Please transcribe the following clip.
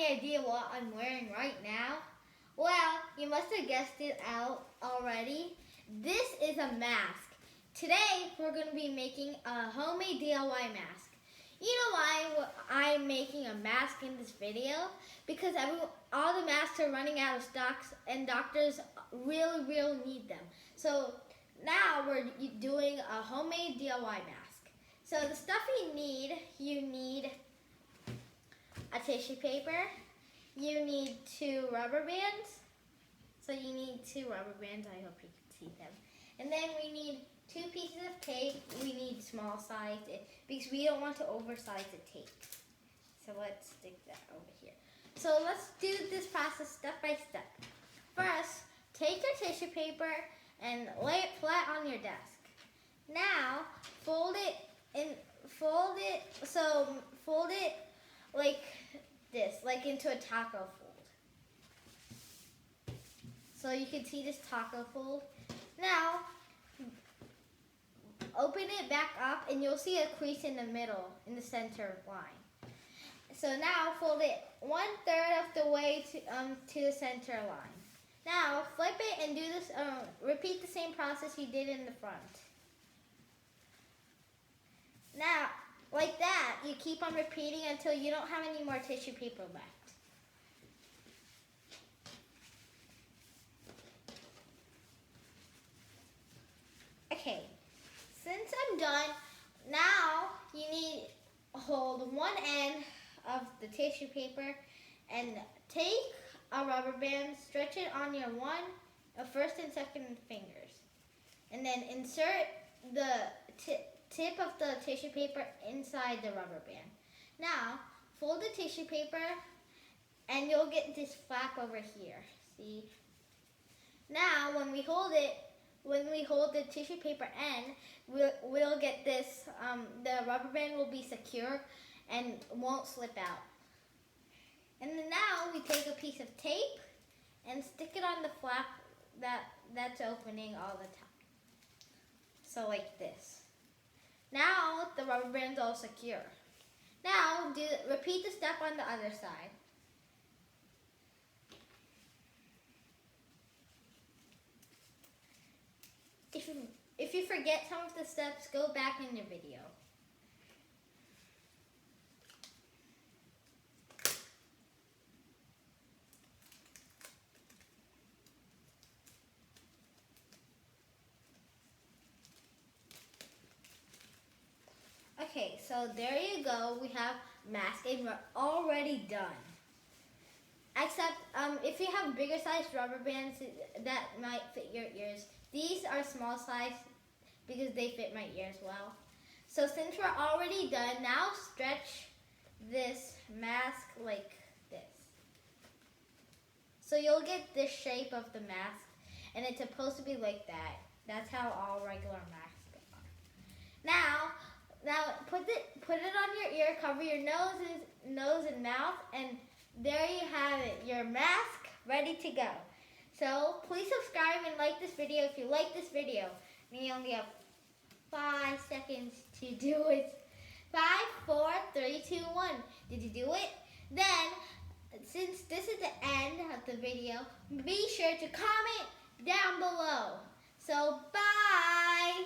any idea what I'm wearing right now? Well, you must have guessed it out already. This is a mask. Today, we're going to be making a homemade DIY mask. You know why I'm making a mask in this video? Because all the masks are running out of stocks and doctors really need them. So now we're doing a homemade DIY mask. So the stuff you need a tissue paper, you need 2 rubber bands. So you need 2 rubber bands, I hope you can see them. And then we need 2 pieces of tape. We need small size because we don't want to oversize the tape. So let's stick that over here. So let's do this process step by step. First, take your tissue paper and lay it flat on your desk. Now, fold it like this, like into a taco fold. So you can see this taco fold. Now, open it back up and you'll see a crease in the middle, in the center line. So now fold it 1/3 of the way to the center line. Now flip it and do this. Repeat the same process you did in the front. Now, like that, you keep on repeating until you don't have any more tissue paper left. Okay, since I'm done, now you need to hold one end of the tissue paper and take a rubber band, stretch it on your first and second fingers, and then insert the tip of the tissue paper inside the rubber band. Now, fold the tissue paper and you'll get this flap over here, see? Now, when we hold the tissue paper end, we'll get this, the rubber band will be secure and won't slip out. And then now we take a piece of tape and stick it on the flap that's opening all the time. So like this. Now the rubber band's all secure. Now repeat the step on the other side. If you forget some of the steps, go back in your video. Okay, so there you go. We have mask and we're already done. Except if you have bigger sized rubber bands that might fit your ears. These are small size because they fit my ears well. So since we're already done, now stretch this mask like this. So you'll get this shape of the mask and it's supposed to be like that. That's how all regular masks are. Now put it on your ear, cover your nose and mouth, and there you have it, your mask ready to go. So please subscribe and like this video if you like this video. We only have 5 seconds to do it. 5, 4, 3, 2, 1. Did you do it? Then, since this is the end of the video, be sure to comment down below. So bye!